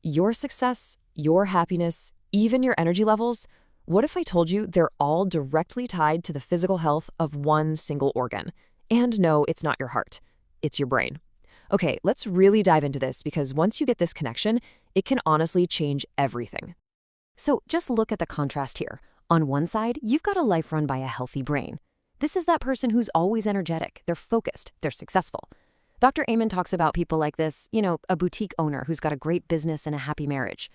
Your success, your happiness, even your energy levels, what if I told you they're all directly tied to the physical health of one single organ? And no, it's not your heart, it's your brain. Okay, let's really dive into this because once you get this connection, it can honestly change everything. So just look at the contrast here. On one side, you've got a life run by a healthy brain. This is that person who's always energetic, they're focused, they're successful. Dr. Amen talks about people like this, a boutique owner who's got a great business and a happy marriage.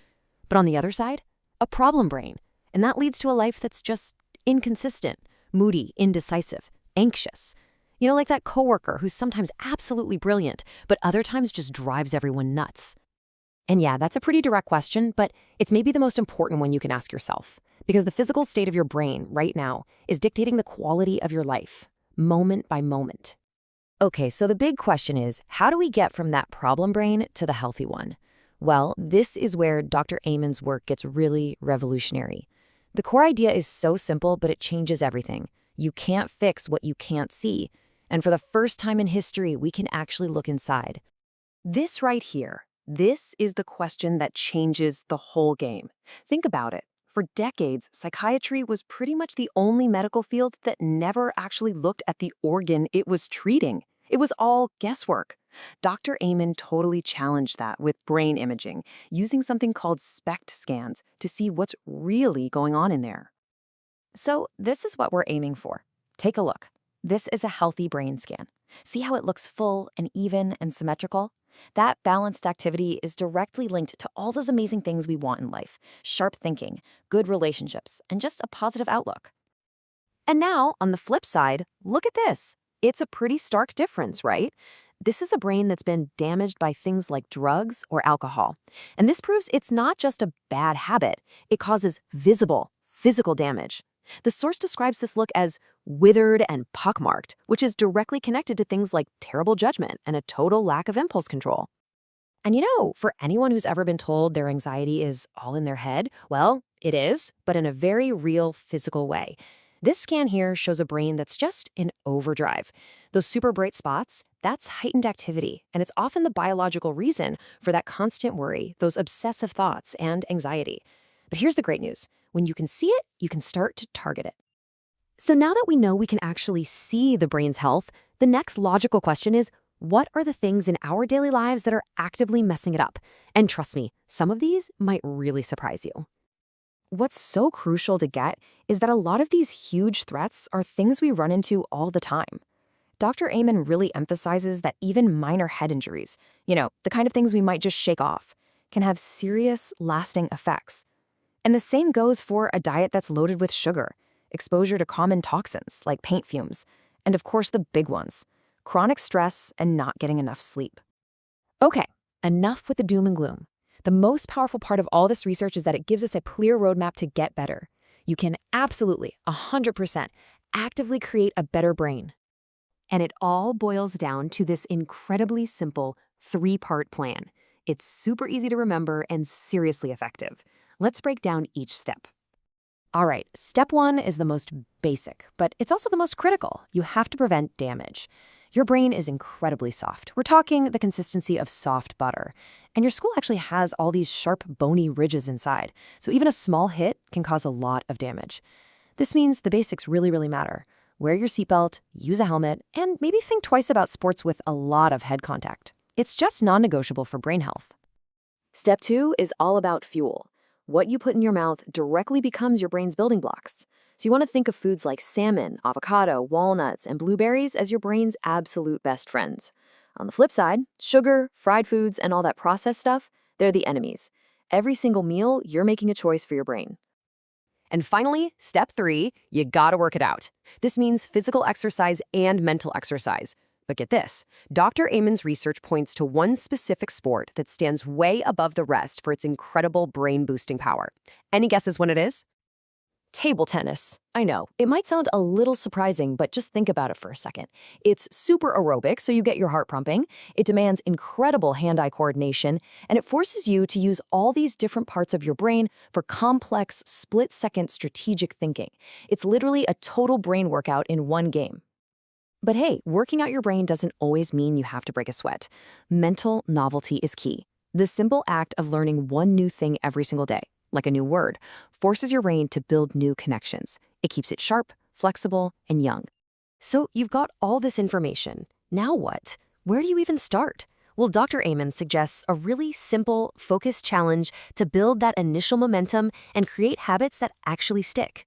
But on the other side, a problem brain. And that leads to a life that's just inconsistent, moody, indecisive, anxious. Like that coworker who's sometimes absolutely brilliant, but other times just drives everyone nuts. And yeah, that's a pretty direct question, but it's maybe the most important one you can ask yourself. Because the physical state of your brain right now is dictating the quality of your life, moment by moment. Okay, so the big question is, how do we get from that problem brain to the healthy one? Well, this is where Dr. Amen's work gets really revolutionary. The core idea is so simple, but it changes everything. You can't fix what you can't see. And for the first time in history, we can actually look inside. This right here, this is the question that changes the whole game. Think about it. For decades, psychiatry was pretty much the only medical field that never actually looked at the organ it was treating. It was all guesswork. Dr. Amen totally challenged that with brain imaging, using something called SPECT scans to see what's really going on in there. So this is what we're aiming for. Take a look. This is a healthy brain scan. See how it looks full and even and symmetrical? That balanced activity is directly linked to all those amazing things we want in life: sharp thinking, good relationships, and just a positive outlook. And now, on the flip side, look at this. It's a pretty stark difference, right? This is a brain that's been damaged by things like drugs or alcohol. And this proves it's not just a bad habit. It causes visible, physical damage. The source describes this look as withered and pockmarked, which is directly connected to things like terrible judgment and a total lack of impulse control. And for anyone who's ever been told their anxiety is all in their head, well, it is, but in a very real physical way. This scan here shows a brain that's just in overdrive. Those super bright spots, that's heightened activity, and it's often the biological reason for that constant worry, those obsessive thoughts, and anxiety. But here's the great news. When you can see it, you can start to target it. So now that we know we can actually see the brain's health, the next logical question is, what are the things in our daily lives that are actively messing it up? And trust me, some of these might really surprise you. What's so crucial to get is that a lot of these huge threats are things we run into all the time. Dr. Amen really emphasizes that even minor head injuries, the kind of things we might just shake off, can have serious, lasting effects. And the same goes for a diet that's loaded with sugar, exposure to common toxins like paint fumes, and of course the big ones, chronic stress and not getting enough sleep. Okay, enough with the doom and gloom. The most powerful part of all this research is that it gives us a clear roadmap to get better. You can absolutely, 100%, actively create a better brain. And it all boils down to this incredibly simple 3-part plan. It's super easy to remember and seriously effective. Let's break down each step. All right, step 1 is the most basic, but it's also the most critical. You have to prevent damage. Your brain is incredibly soft. We're talking the consistency of soft butter. And your skull actually has all these sharp, bony ridges inside. So even a small hit can cause a lot of damage. This means the basics really, really matter. Wear your seatbelt, use a helmet, and maybe think twice about sports with a lot of head contact. It's just non-negotiable for brain health. Step 2 is all about fuel. What you put in your mouth directly becomes your brain's building blocks. So you want to think of foods like salmon, avocado, walnuts, and blueberries as your brain's absolute best friends. On the flip side, sugar, fried foods, and all that processed stuff, they're the enemies. Every single meal, you're making a choice for your brain. And finally, step 3, you gotta work it out. This means physical exercise and mental exercise. But get this, Dr. Amen's research points to one specific sport that stands way above the rest for its incredible brain-boosting power. Any guesses when it is? Table tennis. I know, it might sound a little surprising, but just think about it for a second. It's super aerobic, so you get your heart pumping. It demands incredible hand-eye coordination, and it forces you to use all these different parts of your brain for complex, split-second strategic thinking. It's literally a total brain workout in one game. But hey, working out your brain doesn't always mean you have to break a sweat. Mental novelty is key. The simple act of learning one new thing every single day, like a new word, forces your brain to build new connections. It keeps it sharp, flexible, and young. So you've got all this information. Now what? Where do you even start? Well, Dr. Amen suggests a really simple, focused challenge to build that initial momentum and create habits that actually stick.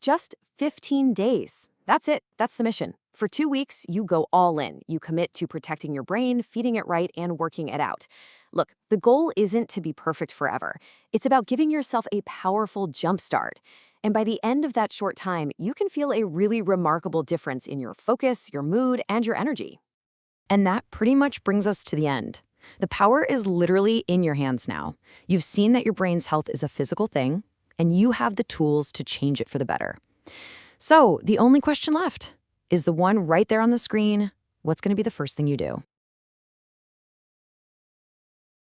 Just 15 days. That's it. That's the mission. For 2 weeks, you go all in. You commit to protecting your brain, feeding it right, and working it out. Look, the goal isn't to be perfect forever. It's about giving yourself a powerful jumpstart. And by the end of that short time, you can feel a really remarkable difference in your focus, your mood, and your energy. And that pretty much brings us to the end. The power is literally in your hands now. You've seen that your brain's health is a physical thing, and you have the tools to change it for the better. So the only question left is the one right there on the screen. What's going to be the first thing you do?